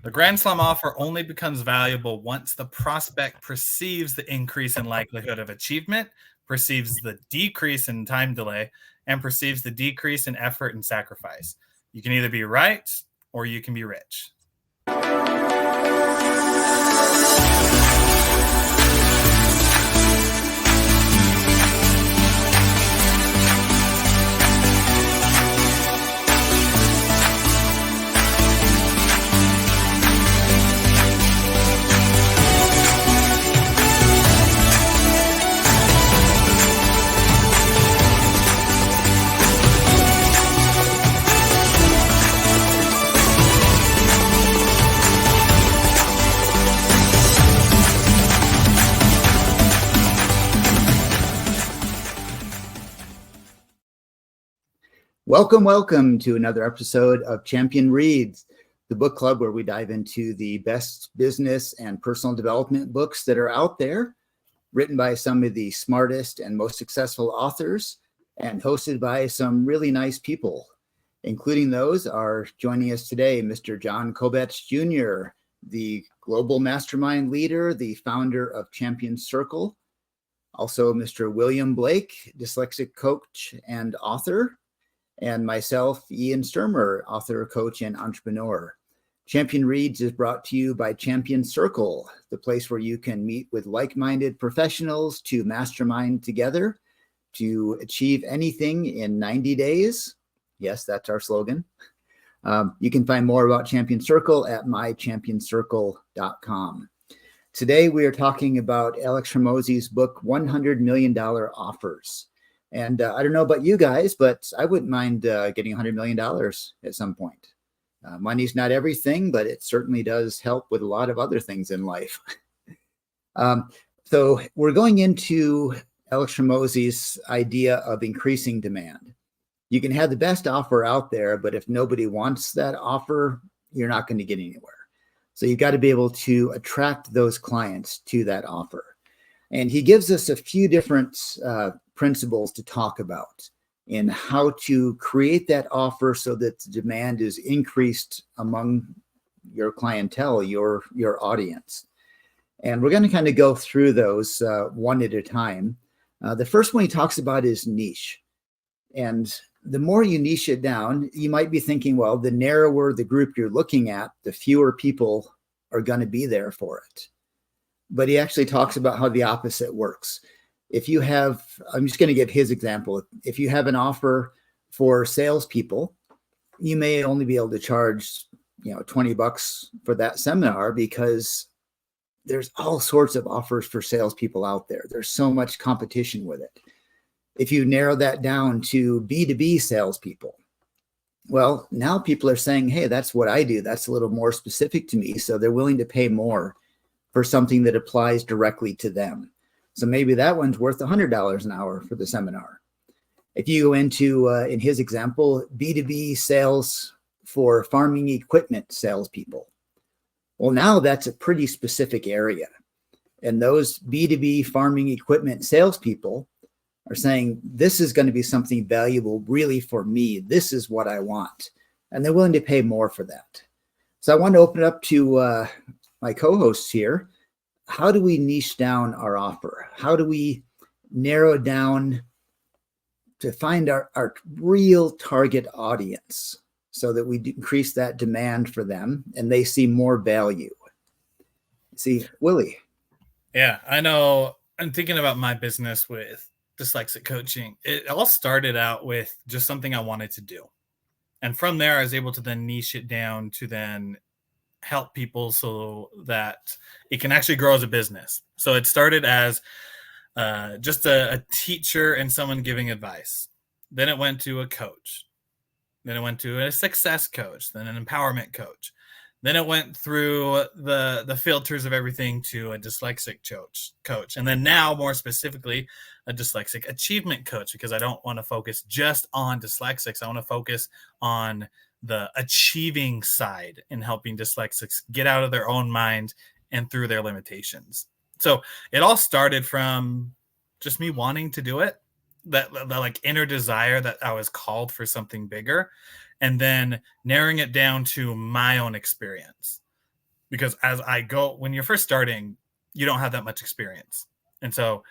The Grand Slam offer only becomes valuable once the prospect perceives the increase in likelihood of achievement, perceives the decrease in time delay, and perceives the decrease in effort and sacrifice. You can either be right or you can be rich. Welcome to another episode of Champion Reads, the book club where we dive into the best business and personal development books that are out there, written by some of the smartest and most successful authors and hosted by some really nice people. Including those are joining us today, Mr. John Kobetz Jr., the global mastermind leader, the founder of Champion Circle. Also, Mr. William Blake, dyslexic coach and author. And myself, Ian Sturmer, author, coach, and entrepreneur. Champion Reads is brought to you by Champion Circle, the place where you can meet with like-minded professionals to mastermind together to achieve anything in 90 days. Yes, that's our slogan. You can find more about Champion Circle at mychampionscircle.com. Today, we are talking about Alex Hormozi's book, $100 Million Offers. And I don't know about you guys, but I wouldn't mind getting $100 million at some point. Money's not everything, but it certainly does help with a lot of other things in life. So we're going into Alex Hormozi's idea of increasing demand. You can have the best offer out there, but if nobody wants that offer, you're not going to get anywhere. So you've got to be able to attract those clients to that offer. And he gives us a few different principles to talk about in how to create that offer so that the demand is increased among your clientele, your audience. And we're going to kind of go through those one at a time. The first one he talks about is niche. And the more you niche it down, you might be thinking, well, the narrower the group you're looking at, the fewer people are going to be there for it. But he actually talks about how the opposite works. If you have, I'm just going to give his example. If you have an offer for salespeople, you may only be able to charge, $20 for that seminar because there's all sorts of offers for salespeople out there. There's so much competition with it. If you narrow that down to B2B salespeople, well, now people are saying, hey, that's what I do. That's a little more specific to me. So they're willing to pay more for something that applies directly to them. So maybe that one's worth $100 an hour for the seminar. If you go into, in his example, B2B sales for farming equipment salespeople, well, now that's a pretty specific area. And those B2B farming equipment salespeople are saying, this is going to be something valuable really for me. This is what I want. And they're willing to pay more for that. So I want to open it up to my co-hosts here. How do we niche down our offer? How do we narrow it down to find our real target audience so that we increase that demand for them and they see more value? See, Willie. Yeah, I know. I'm thinking about my business with dyslexic coaching. It all started out with just something I wanted to do. And from there, I was able to then niche it down to then help people so that it can actually grow as a business. So it started as just a teacher and someone giving advice. Then it went to a coach. Then it went to a success coach, then an empowerment coach. Then it went through the filters of everything to a dyslexic coach. And then now, more specifically, a dyslexic achievement coach, because I don't want to focus just on dyslexics. I want to focus on the achieving side in helping dyslexics get out of their own mind and through their limitations. So it all started from just me wanting to do it, that like inner desire that I was called for something bigger, and then narrowing it down to my own experience. because when you're first starting, you don't have that much experience. And so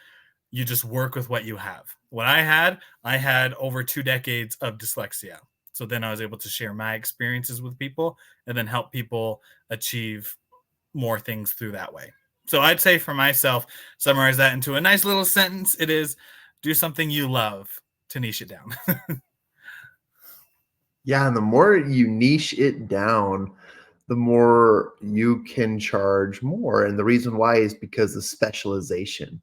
you just work with what you have. What I had over 2 decades of dyslexia. So then I was able to share my experiences with people and then help people achieve more things through that way. So I'd say for myself, summarize that into a nice little sentence. It is, do something you love to niche it down. Yeah, and the more you niche it down, the more you can charge more. And the reason why is because of specialization.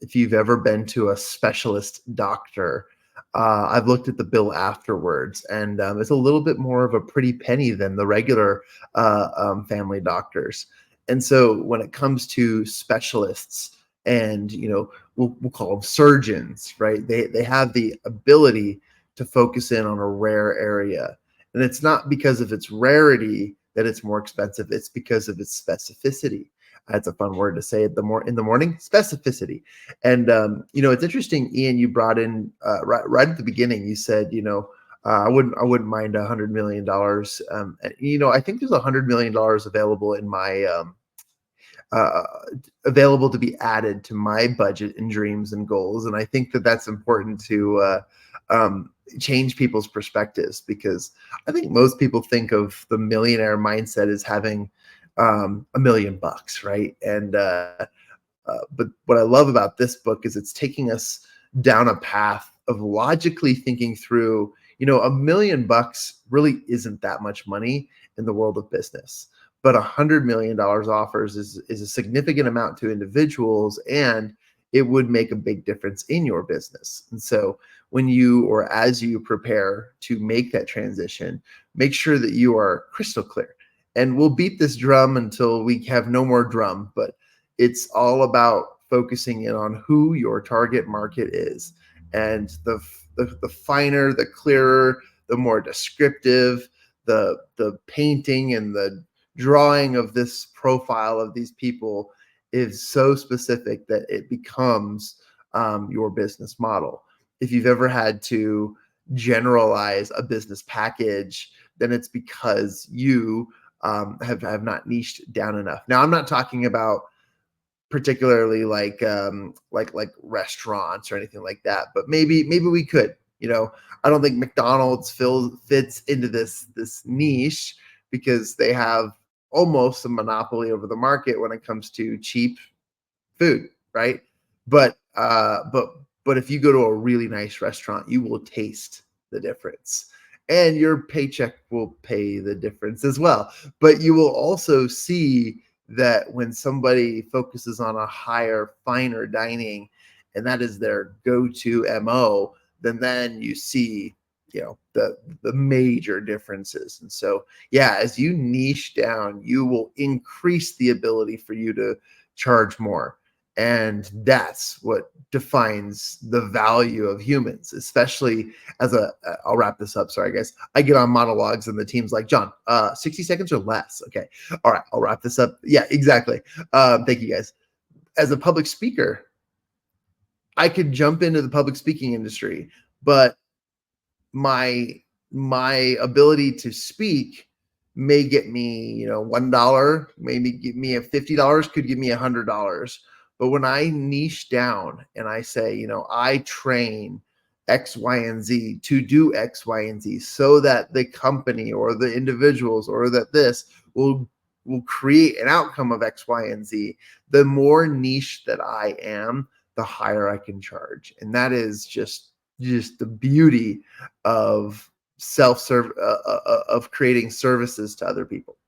If you've ever been to a specialist doctor, I've looked at the bill afterwards, and it's a little bit more of a pretty penny than the regular family doctors. And so when it comes to specialists, and we'll call them surgeons, right? They have the ability to focus in on a rare area, and it's not because of its rarity that it's more expensive. It's because of its specificity. That's a fun word to say in the morning, specificity. And it's interesting, Ian, you brought in right at the beginning, you said, I wouldn't mind $100 million. I think there's $100 million available in my available to be added to my budget and dreams and goals. And I think that that's important to change people's perspectives, because I think most people think of the millionaire mindset as having $1 million, right? And but what I love about this book is it's taking us down a path of logically thinking through, $1 million really isn't that much money in the world of business, but $100 million offers is a significant amount to individuals, and it would make a big difference in your business. And so when you, or as you prepare to make that transition, make sure that you are crystal clear. And we'll beat this drum until we have no more drum, but it's all about focusing in on who your target market is. And the finer, the clearer, the more descriptive, the painting and the drawing of this profile of these people is so specific that it becomes your business model. If you've ever had to generalize a business package, then it's because you have not niched down enough. Now, I'm not talking about particularly like restaurants or anything like that, but maybe we could. I don't think McDonald's fits into this niche, because they have almost a monopoly over the market when it comes to cheap food, right? But if you go to a really nice restaurant, you will taste the difference, and your paycheck will pay the difference as well. But you will also see that when somebody focuses on a higher, finer dining, and that is their go-to MO, then you see, the major differences. And so, yeah, as you niche down, you will increase the ability for you to charge more. And that's what defines the value of humans, especially I'll wrap this up. Sorry, guys. I get on monologues and the team's like, John, 60 seconds or less. Okay. All right. I'll wrap this up. Yeah, exactly. Thank you, guys. As a public speaker, I could jump into the public speaking industry, but my ability to speak may get me, $1, maybe give me $50, could give me $100. But when I niche down and I say, I train X, Y, and Z to do X, Y, and Z, so that the company or the individuals or that this will create an outcome of X, Y, and Z, the more niche that I am, the higher I can charge. And that is just the beauty of self-serve, of creating services to other people.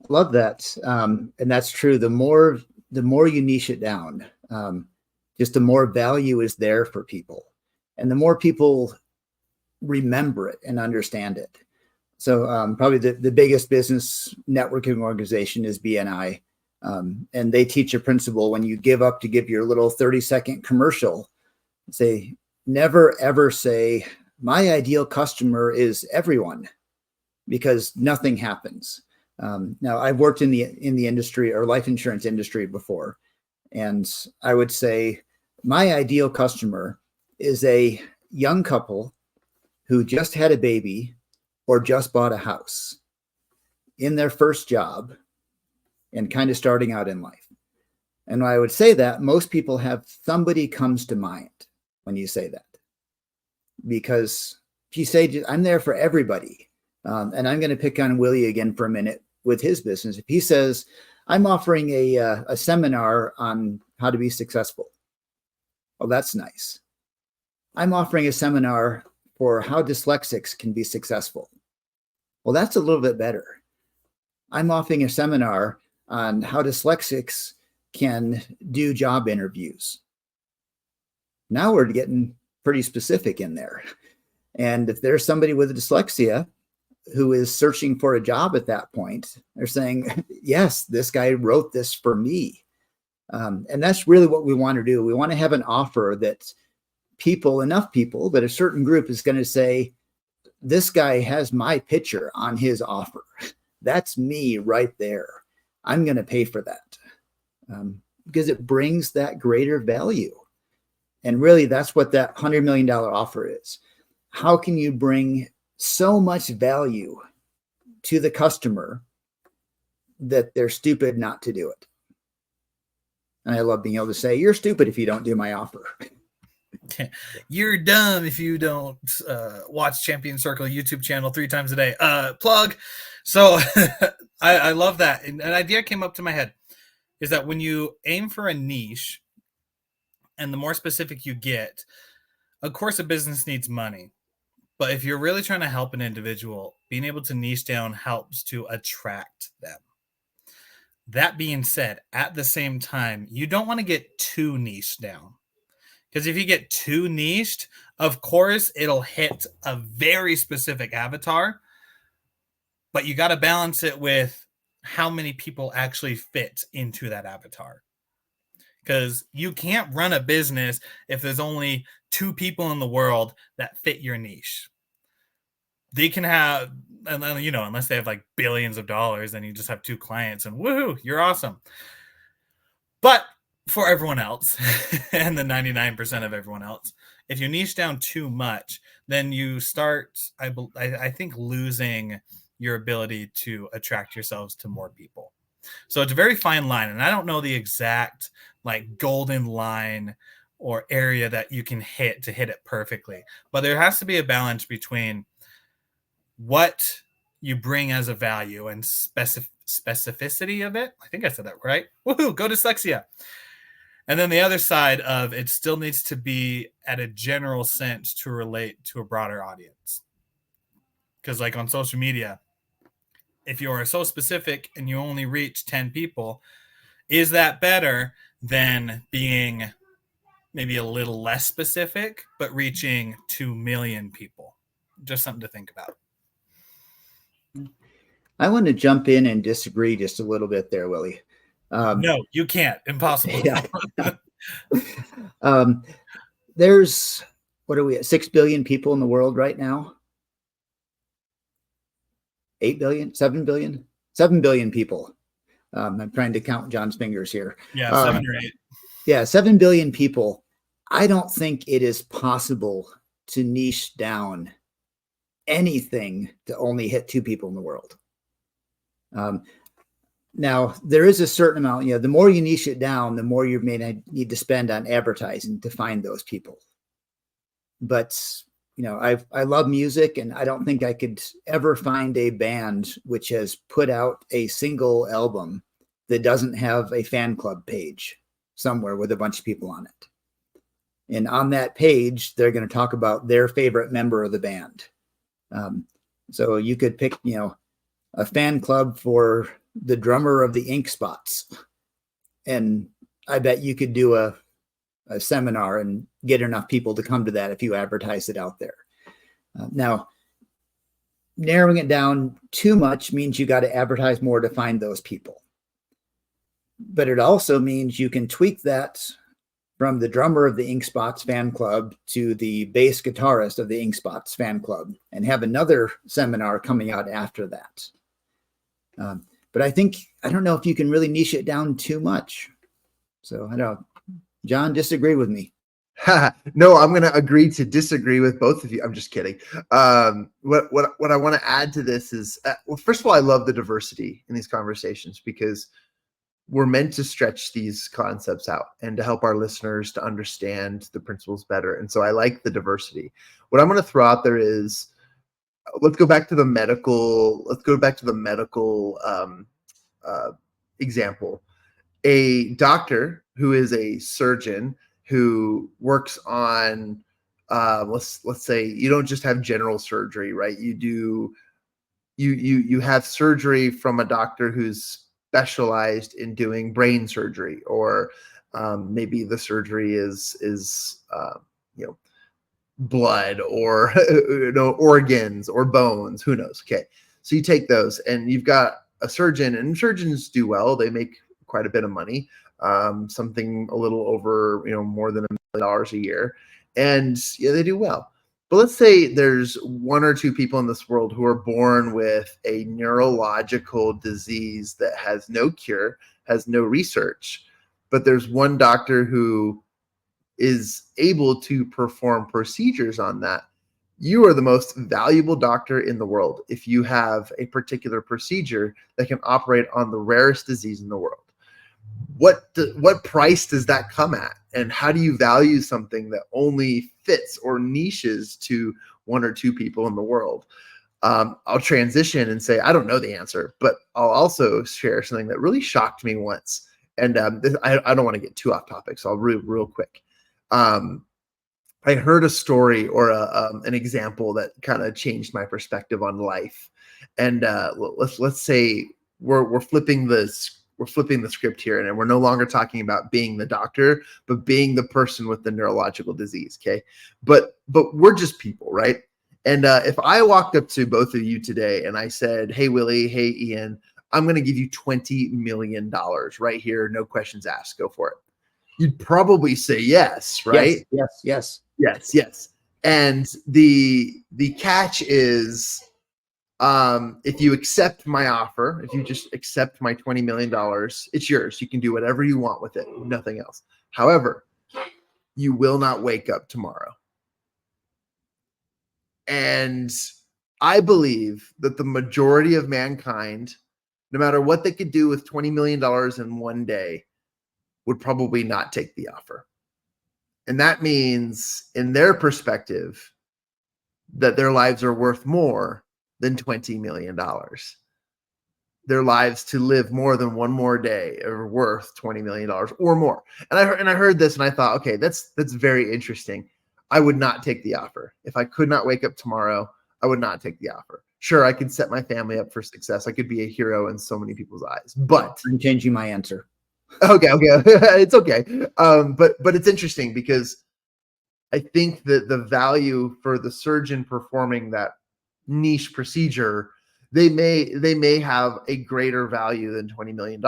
Love that. And that's true. The more you niche it down, just the more value is there for people, and the more people remember it and understand it. So probably the biggest business networking organization is BNI. And they teach a principle: when you give up to give your little 30-second commercial, say, never, ever say, my ideal customer is everyone, because nothing happens. Now, I've worked in the industry, or life insurance industry, before, and I would say my ideal customer is a young couple who just had a baby or just bought a house. in their first job and kind of starting out in life. And I would say that most people have somebody comes to mind when you say that. Because if you say, I'm there for everybody, and I'm going to pick on Willie again for a minute with his business. If he says, I'm offering a seminar on how to be successful. Well, that's nice. I'm offering a seminar for how dyslexics can be successful. Well, that's a little bit better. I'm offering a seminar on how dyslexics can do job interviews. Now we're getting pretty specific in there. And if there's somebody with dyslexia who is searching for a job at that point, they're saying, yes, this guy wrote this for me. And that's really what we want to do. We want to have an offer that enough people, but a certain group is going to say, this guy has my picture on his offer. That's me right there. I'm going to pay for that because it brings that greater value. And really, that's what that $100 million offer is. How can you bring so much value to the customer that they're stupid not to do it? And I love being able to say, you're stupid if you don't do my offer. You're dumb if you don't watch Champion Circle YouTube channel 3 times a day. Plug. So I love that. And an idea came up to my head is that when you aim for a niche and the more specific you get, of course, a business needs money. But if you're really trying to help an individual, being able to niche down helps to attract them. That being said, at the same time, you don't want to get too niche down. Because if you get too niched, of course, it'll hit a very specific avatar. But you got to balance it with how many people actually fit into that avatar. Because you can't run a business if there's only 2 people in the world that fit your niche. They can have, unless they have like billions of dollars, then you just have 2 clients and woohoo, you're awesome. But for everyone else and the 99% of everyone else, if you niche down too much, then you start, I think, losing your ability to attract yourselves to more people. So it's a very fine line. And I don't know the exact like golden line or area that you can hit to hit it perfectly. But there has to be a balance between what you bring as a value and specificity of it. I think I said that right. Woohoo, go dyslexia. And then the other side of it still needs to be at a general sense to relate to a broader audience. Because like on social media, if you are so specific and you only reach 10 people, is that better than being maybe a little less specific, but reaching 2 million people? Just something to think about. I want to jump in and disagree just a little bit there, Willie. No, you can't. Impossible. Yeah. There's, what are we at, 6 billion people in the world right now? 8 billion, 7 billion? 7 billion people. I'm trying to count John's fingers here. Yeah, 7 or 8. Yeah, 7 billion people. I don't think it is possible to niche down anything to only hit 2 people in the world. Now, there is a certain amount, the more you niche it down, the more you may need to spend on advertising to find those people. But, I love music, and I don't think I could ever find a band which has put out a single album that doesn't have a fan club page somewhere with a bunch of people on it. And on that page, they're going to talk about their favorite member of the band. So you could pick, a fan club for the drummer of the Ink Spots. And I bet you could do a seminar and get enough people to come to that if you advertise it out there. Now, narrowing it down too much means you got to advertise more to find those people. But it also means you can tweak that from the drummer of the Ink Spots fan club to the bass guitarist of the Ink Spots fan club and have another seminar coming out after that. But I don't know if you can really niche it down too much. So I don't know. John, disagree with me. No, I'm going to agree to disagree with both of you. I'm just kidding. What I want to add to this is, well, first of all, I love the diversity in these conversations because we're meant to stretch these concepts out and to help our listeners to understand the principles better. And so I like the diversity. What I'm going to throw out there is, let's go back to the medical example. A doctor who is a surgeon who works on, let's say you don't just have general surgery, right? You have surgery from a doctor who's specialized in doing brain surgery, or maybe the surgery is you know, blood, or organs or bones, who knows. Okay, so you take those and you've got a surgeon, and surgeons do well. They make quite a bit of money, something a little over, more than $1 million a year, and yeah, they do well. But let's say there's one or two people in this world who are born with a neurological disease that has no cure, has no research, but there's one doctor who is able to perform procedures on that. You are the most valuable doctor in the world if you have a particular procedure that can operate on the rarest disease in the world. What price does that come at? And how do you value something that only fits or niches to one or two people in the world? I'll transition and say, I don't know the answer, but I'll also share something that really shocked me once. And I don't want to get too off topic, so I'll real quick. I heard a story or an example that kind of changed my perspective on life. And let's say we're flipping the script here, and we're no longer talking about being the doctor, but being the person with the neurological disease. Okay, but we're just people, right? And if I walked up to both of you today and I said, "Hey Willie, hey Ian, I'm going to give you $20 million right here, no questions asked, go for it," you'd probably say yes, right? Yes. And the catch is, if you accept my offer, if you just accept my $20 million, it's yours. You can do whatever you want with it, nothing else. However, you will not wake up tomorrow. And I believe that the majority of mankind, no matter what they could do with $20 million in one day, would probably not take the offer. And that means, in their perspective, that their lives are worth more than $20 million. Their lives to live more than one more day are worth $20 million or more. And I heard this and I thought, okay, that's very interesting. I would not take the offer. If I could not wake up tomorrow, I would not take the offer. Sure, I could set my family up for success. I could be a hero in so many people's eyes, but I'm changing my answer. Okay. It's okay. But it's interesting because I think that the value for the surgeon performing that niche procedure, they may have a greater value than $20 million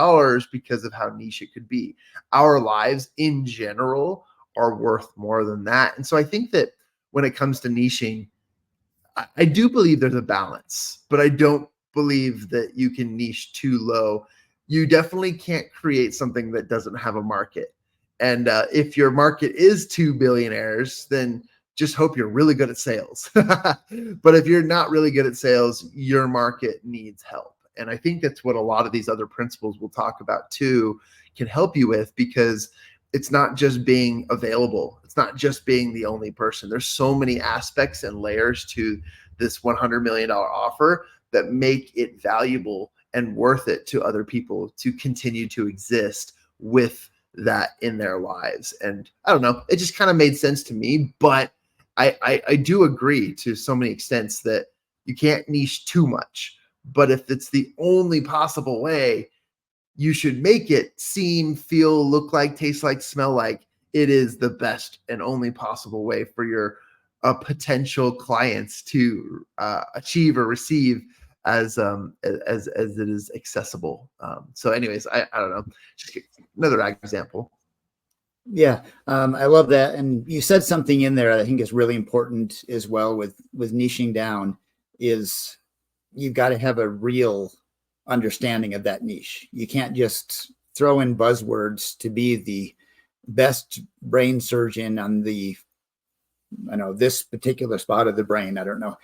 because of how niche it could be. Our lives in general are worth more than that. And so I think that when it comes to niching, I do believe there's a balance, but I don't believe that you can niche too low. You definitely can't create something that doesn't have a market. And if your market is 2 billionaires, then just hope you're really good at sales. But if you're not really good at sales, your market needs help. And I think that's what a lot of these other principles we'll talk about too can help you with, because it's not just being available. It's not just being the only person. There's so many aspects and layers to this $100 million offer that make it valuable and worth it to other people to continue to exist with that in their lives. And I don't know, it just kind of made sense to me, but I do agree to so many extents that you can't niche too much. But if it's the only possible way, you should make it seem, feel, look like, taste like, smell like it is the best and only possible way for your potential clients to achieve or receive as it is accessible. So anyways, I don't know, just another example. Yeah, I love that. And you said something in there I think is really important as well with niching down, is you've got to have a real understanding of that niche. You can't just throw in buzzwords to be best brain surgeon on this particular spot of the brain. I don't know.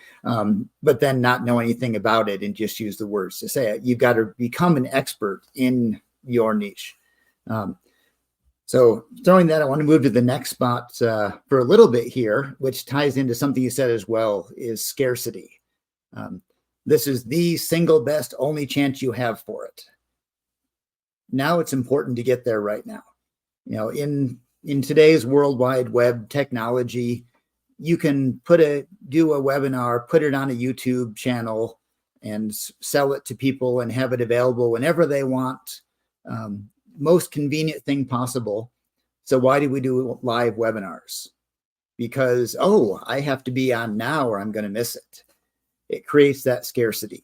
But then not know anything about it and just use the words to say it. You've got to become an expert in your niche. So throwing that, I want to move to the next spot for a little bit here, which ties into something you said as well, is scarcity. This is the single best only chance you have for it. Now it's important to get there right now. In today's World Wide Web technology, you can do a webinar, put it on a YouTube channel, and sell it to people and have it available whenever they want. Most convenient thing possible. So why do we do live webinars? Because, I have to be on now or I'm going to miss it. It creates that scarcity.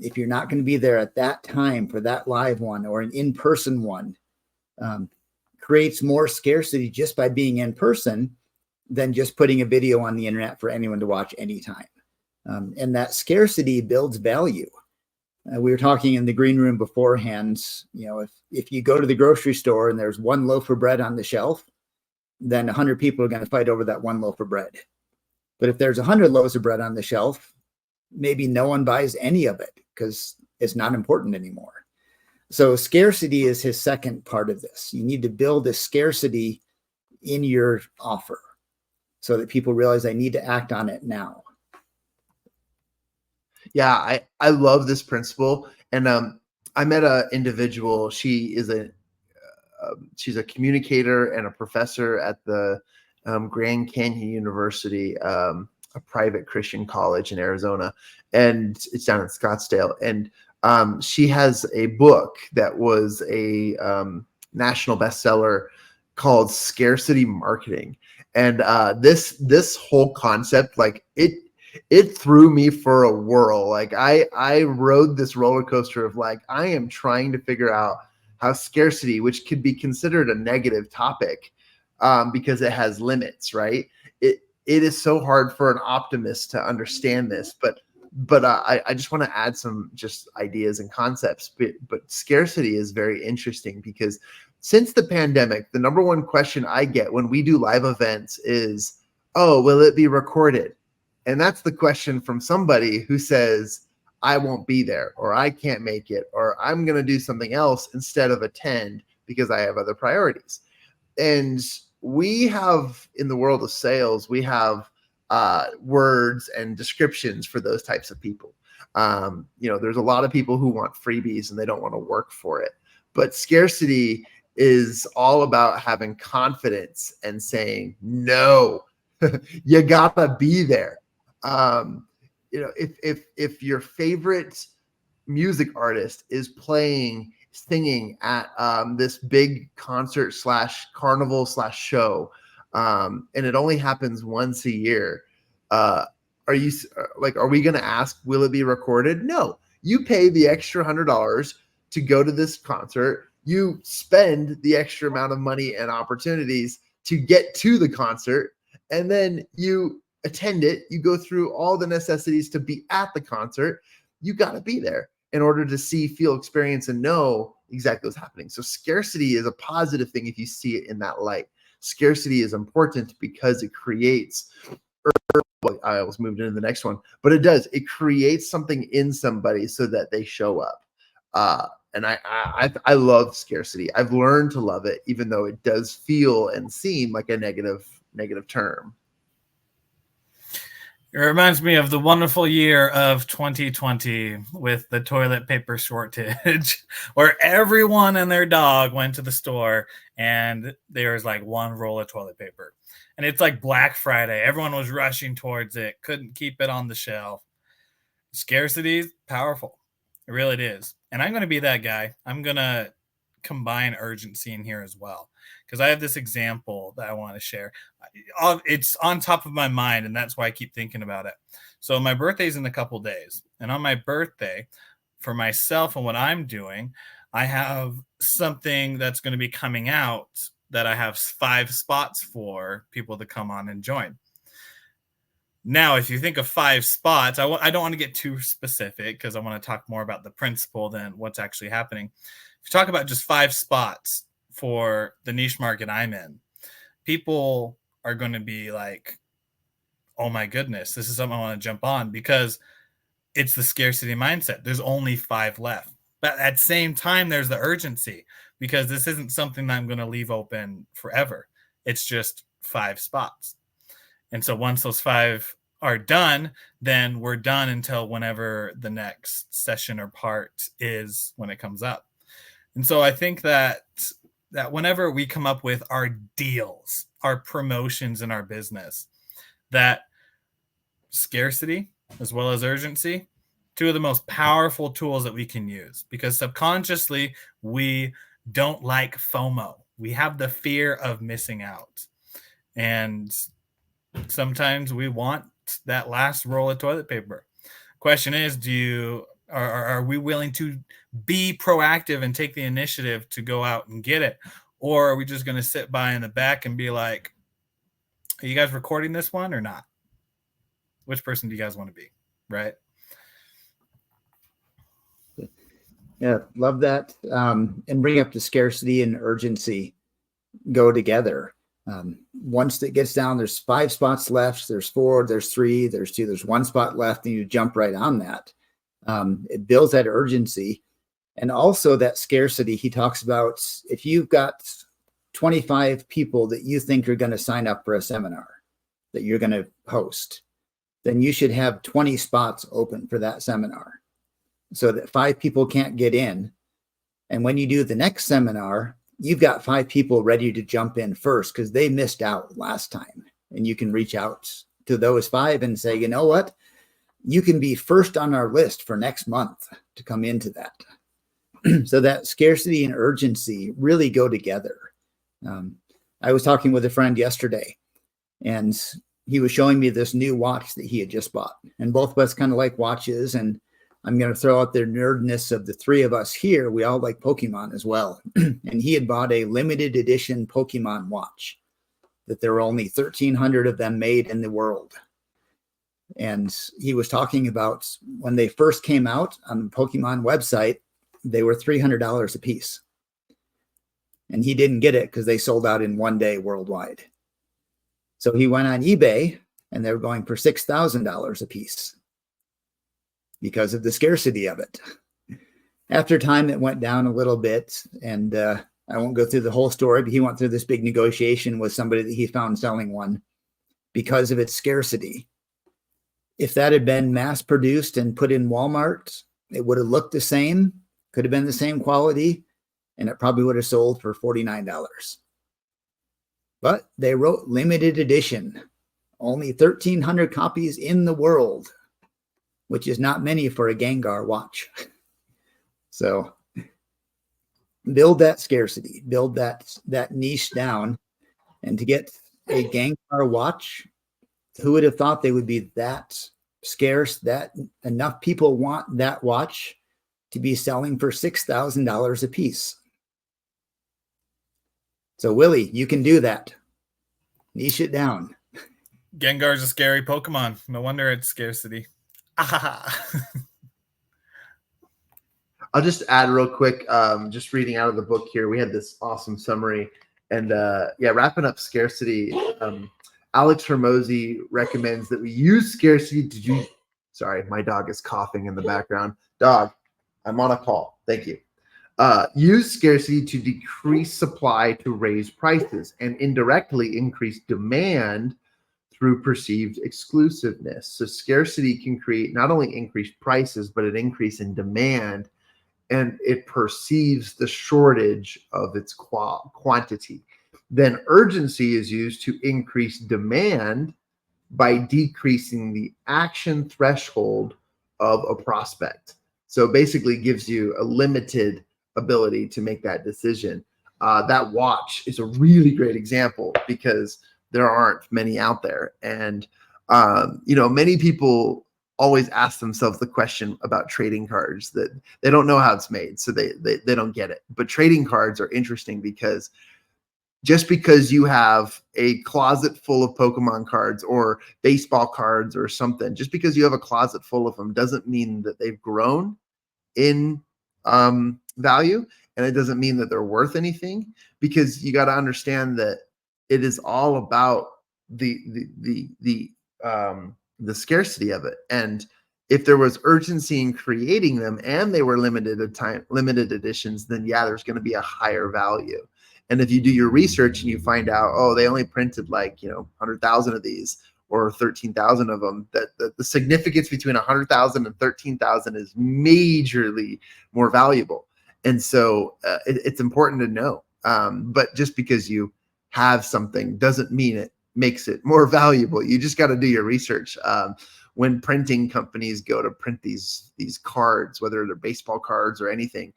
If you're not going to be there at that time for that live one or an in-person one, creates more scarcity just by being in person than just putting a video on the internet for anyone to watch anytime. And that scarcity builds value. We were talking in the green room beforehand, if you go to the grocery store and there's one loaf of bread on the shelf, then 100 people are going to fight over that one loaf of bread. But if there's 100 loaves of bread on the shelf, maybe no one buys any of it because it's not important anymore. So scarcity is his second part of this. You need to build a scarcity in your offer so that people realize I need to act on it now. Yeah, I love this principle. And I met an individual. She's a communicator and a professor at the Grand Canyon University, a private Christian college in Arizona, and it's down in Scottsdale. And she has a book that was a national bestseller called Scarcity Marketing. And this whole concept, it threw me for a whirl. I rode this roller coaster of I am trying to figure out how scarcity, which could be considered a negative topic because it has limits, right? It is so hard for an optimist to understand this, but I just want to add some just ideas and concepts. But scarcity is very interesting because since the pandemic, the number one question I get when we do live events is, will it be recorded? And that's the question from somebody who says, I won't be there, or I can't make it, or I'm going to do something else instead of attend because I have other priorities. And we have, in the world of sales, we have words and descriptions for those types of people. There's a lot of people who want freebies and they don't want to work for it. But scarcity is all about having confidence and saying, no, you gotta be there. If your favorite music artist is singing at this big concert / carnival / show, and it only happens once a year, are we going to ask, will it be recorded? No, you pay the extra $100 to go to this concert. You spend the extra amount of money and opportunities to get to the concert, and then you attend it. You go through all the necessities to be at the concert. You got to be there in order to see, feel, experience, and know exactly what's happening. So scarcity is a positive thing if you see it in that light. Scarcity is important because it creates, I almost moved into the next one, but it creates something in somebody so that they show up. And I love scarcity. I've learned to love it, even though it does feel and seem like a negative term. It reminds me of the wonderful year of 2020 with the toilet paper shortage, where everyone and their dog went to the store and there was one roll of toilet paper. And it's like Black Friday. Everyone was rushing towards it, couldn't keep it on the shelf. Scarcity is powerful. It really is. And I'm going to be that guy. I'm going to combine urgency in here as well, because I have this example that I want to share. It's on top of my mind, and that's why I keep thinking about it. So my birthday's in a couple days, and on my birthday, for myself and what I'm doing, I have something that's going to be coming out that I have 5 spots for people to come on and join. Now, if you think of 5 spots, I don't want to get too specific because I want to talk more about the principle than what's actually happening. If you talk about just 5 spots for the niche market I'm in, people are going to be like, oh my goodness, this is something I want to jump on, because it's the scarcity mindset. There's only 5 left. But at the same time, there's the urgency, because this isn't something that I'm going to leave open forever. It's just 5 spots. And so once those 5 are done, then we're done until whenever the next session or part is, when it comes up. And so I think that whenever we come up with our deals, our promotions in our business, that scarcity as well as urgency, 2 of the most powerful tools that we can use, because subconsciously we don't like FOMO. We have the fear of missing out. And sometimes we want that last roll of toilet paper. Question is, are we willing to be proactive and take the initiative to go out and get it? Or are we just going to sit by in the back and be like, are you guys recording this one or not? Which person do you guys want to be? Right? Yeah, love that. And bring up the scarcity and urgency go together. Once it gets down, there's 5 spots left, there's 4, there's 3, there's 2, there's 1 spot left, and you jump right on that. It builds that urgency. And also that scarcity, he talks about, if you've got 25 people that you think are going to sign up for a seminar that you're going to host, then you should have 20 spots open for that seminar, so that 5 people can't get in. And when you do the next seminar, you've got 5 people ready to jump in first because they missed out last time. And you can reach out to those 5 and say, you know what? You can be first on our list for next month to come into that. So that scarcity and urgency really go together. I was talking with a friend yesterday, and he was showing me this new watch that he had just bought. And both of us kind of like watches. And I'm going to throw out the nerdness of the 3 of us here. We all like Pokemon as well. And he had bought a limited edition Pokemon watch that there were only 1,300 of them made in the world. And he was talking about when they first came out on the Pokemon website, they were $300 a piece. And he didn't get it because they sold out in 1 day worldwide. So he went on eBay and they were going for $6,000 a piece because of the scarcity of it. After time, it went down a little bit, and I won't go through the whole story, but he went through this big negotiation with somebody that he found selling one because of its scarcity. If that had been mass produced and put in Walmart, it would have looked the same, could have been the same quality, and it probably would have sold for $49. But they wrote limited edition, only 1,300 copies in the world, which is not many for a Gengar watch. So build that scarcity, build that niche down. And to get a Gengar watch, who would have thought they would be that scarce, that enough people want that watch to be selling for $6,000 a piece? So Willie, you can do that. Niche it down. Gengar's a scary Pokemon. No wonder it's scarcity. I'll just add real quick, just reading out of the book here, we had this awesome summary. And wrapping up scarcity, Alex Hormozi recommends that we use scarcity to do. Sorry, my dog is coughing in the background. Dog, I'm on a call. Thank you. Use scarcity to decrease supply to raise prices and indirectly increase demand through perceived exclusiveness. So scarcity can create not only increased prices, but an increase in demand, and it perceives the shortage of its quantity. Then urgency is used to increase demand by decreasing the action threshold of a prospect. So basically gives you a limited ability to make that decision. That watch is a really great example because there aren't many out there. And, many people always ask themselves the question about trading cards, that they don't know how it's made. So they don't get it. But trading cards are interesting because just because you have a closet full of Pokemon cards or baseball cards or something, just because you have a closet full of them doesn't mean that they've grown in value. and it doesn't mean that they're worth anything, because you got to understand that it is all about the scarcity of it. And if there was urgency in creating them and they were limited editions, then yeah, there's going to be a higher value. And if you do your research and you find out, oh, they only printed like 100,000 of these or 13,000 of them, that the significance between 100,000 and 13,000 is majorly more valuable. And so it's important to know. But just because you have something doesn't mean it makes it more valuable. You just got to do your research. When printing companies go to print these cards, whether they're baseball cards or anything,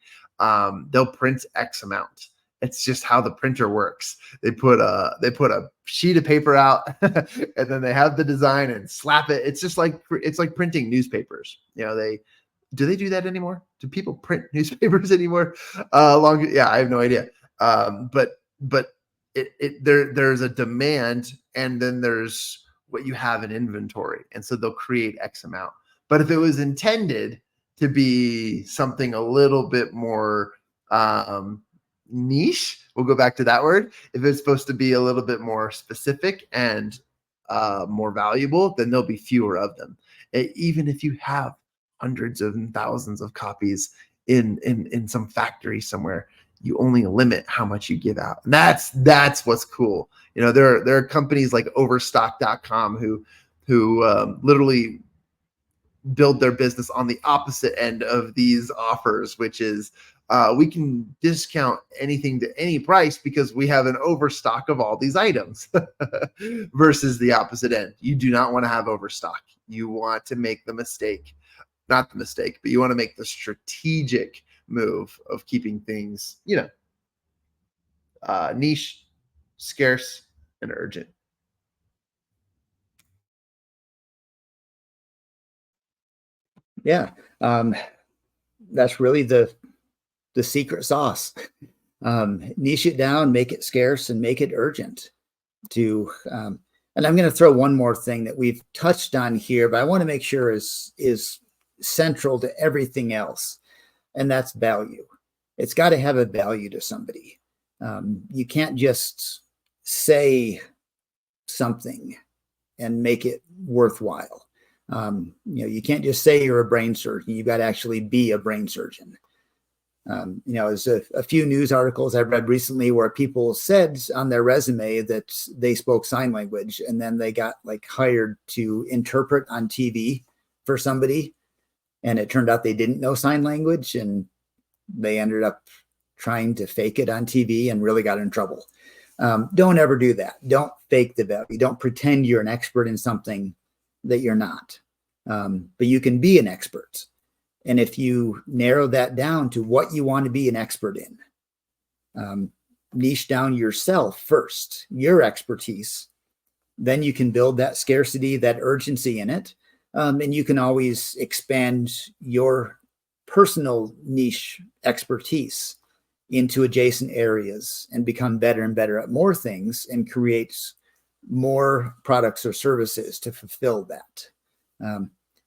they'll print X amount. It's just how the printer works. They put a sheet of paper out and then they have the design and slap it. It's like printing newspapers. Do they do that anymore? Do people print newspapers anymore? I have no idea. But there's a demand, and then there's what you have in inventory, and so they'll create X amount. But if it was intended to be something a little bit more niche, we'll go back to that word. If it's supposed to be a little bit more specific and more valuable, then there'll be fewer of them. Even if you have hundreds of thousands of copies in some factory somewhere, you only limit how much you give out. And that's what's cool. There are companies like Overstock.com who literally build their business on the opposite end of these offers, which is we can discount anything to any price because we have an overstock of all these items versus the opposite end. You do not want to have overstock. You want to make not the mistake, but you want to make the strategic move of keeping things, niche, scarce, and urgent. Yeah. That's really the secret sauce. Niche it down, make it scarce, and make it urgent. And I'm going to throw one more thing that we've touched on here, but I want to make sure is central to everything else, and that's value. It's got to have a value to somebody. You can't just say something and make it worthwhile. You can't just say you're a brain surgeon. You got to actually be a brain surgeon. There's a few news articles I've read recently where people said on their resume that they spoke sign language, and then they got hired to interpret on TV for somebody, and it turned out they didn't know sign language, and they ended up trying to fake it on TV and really got in trouble. Don't ever do that. Don't fake the value. Don't pretend you're an expert in something that you're not. But you can be an expert. And if you narrow that down to what you want to be an expert in, niche down yourself first, your expertise, then you can build that scarcity, that urgency in it. And you can always expand your personal niche expertise into adjacent areas and become better and better at more things and create more products or services to fulfill that.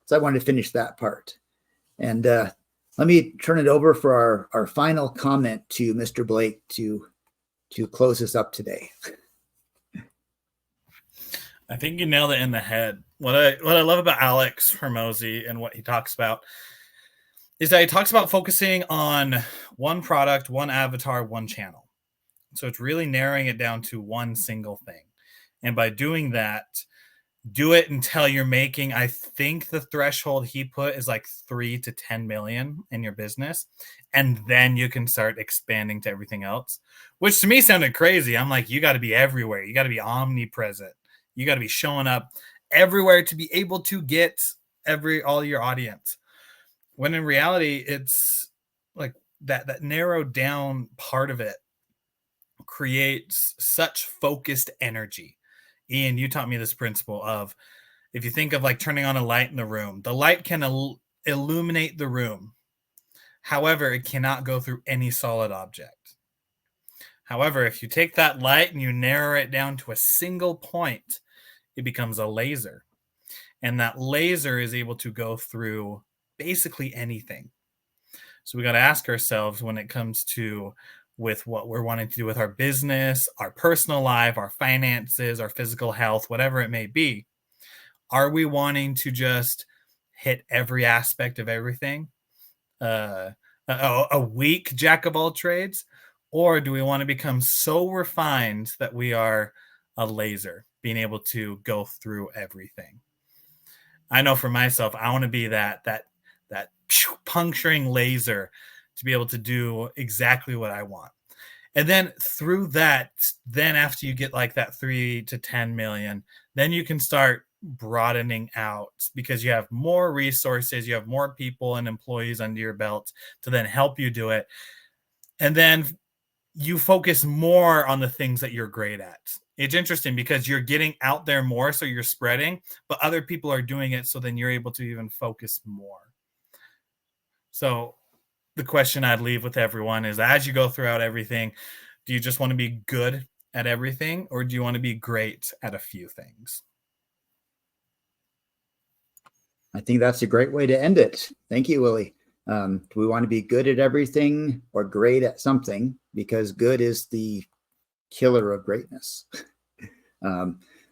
So I wanted to finish that part. And let me turn it over for our final comment to Mr. Blake to close us up today. I think you nailed it in the head. What I love about Alex Hormozi and what he talks about is that he talks about focusing on one product, one avatar, one channel. So it's really narrowing it down to one single thing. And by doing that, do it until you're making, I think the threshold he put is like 3 to 10 million in your business. And then you can start expanding to everything else, which to me sounded crazy. I'm like, you got to be everywhere. You got to be omnipresent. You got to be showing up everywhere to be able to get all your audience. When in reality, it's like that narrowed down part of it creates such focused energy. Ian, you taught me this principle of, if you think of like turning on a light in the room, the light can illuminate the room. However, it cannot go through any solid object. However, if you take that light and you narrow it down to a single point, it becomes a laser. And that laser is able to go through basically anything. So we got to ask ourselves when it comes to with what we're wanting to do with our business, our personal life, our finances, our physical health, whatever it may be. Are we wanting to just hit every aspect of everything? A weak jack of all trades? Or do we want to become so refined that we are a laser, being able to go through everything? I know for myself, I want to be that puncturing laser to be able to do exactly what I want. And then through that, then after you get like that 3 to 10 million, then you can start broadening out because you have more resources, you have more people and employees under your belt to then help you do it. And then you focus more on the things that you're great at. It's interesting because you're getting out there more, so you're spreading, but other people are doing it, so then you're able to even focus more. So the question I'd leave with everyone is, as you go throughout everything, do you just want to be good at everything, or do you want to be great at a few things? I think that's a great way to end it. Thank you, Willie. Do we want to be good at everything or great at something? Because good is the killer of greatness.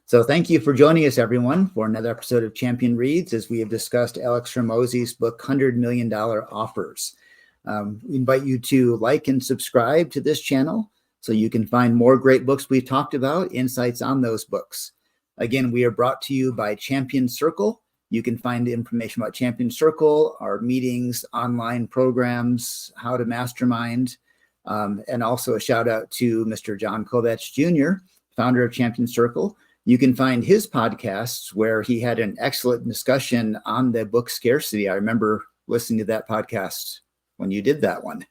So thank you for joining us, everyone, for another episode of Champion Reads, as we have discussed Alex Hormozi's book, $100 Million Offers. We invite you to like and subscribe to this channel so you can find more great books we've talked about, insights on those books. Again, we are brought to you by Champion Circle. You can find information about Champion Circle, our meetings, online programs, how to mastermind, and also a shout out to Mr. John Kovach Jr., founder of Champion Circle. You can find his podcasts where he had an excellent discussion on the book Scarcity. I remember listening to that podcast when you did that one,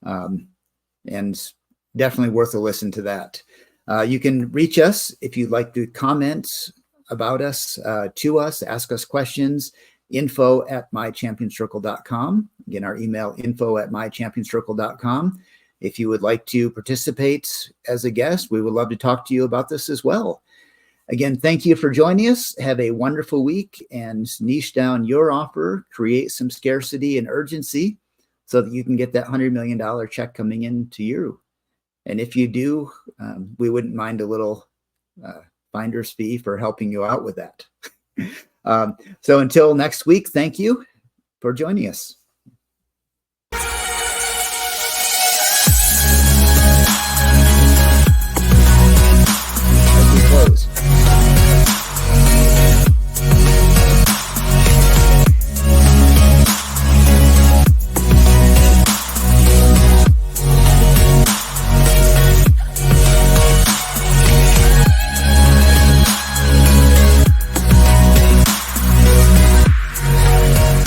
and definitely worth a listen to that. You can reach us if you'd like to comment about us, to us, ask us questions, info@mychampionscircle.com. Again, our email, info@mychampionscircle.com. If you would like to participate as a guest, we would love to talk to you about this as well. Again, thank you for joining us. Have a wonderful week and niche down your offer, create some scarcity and urgency so that you can get that $100 million check coming in to you. And if you do, we wouldn't mind a little finder's fee for helping you out with that. So until next week, thank you for joining us.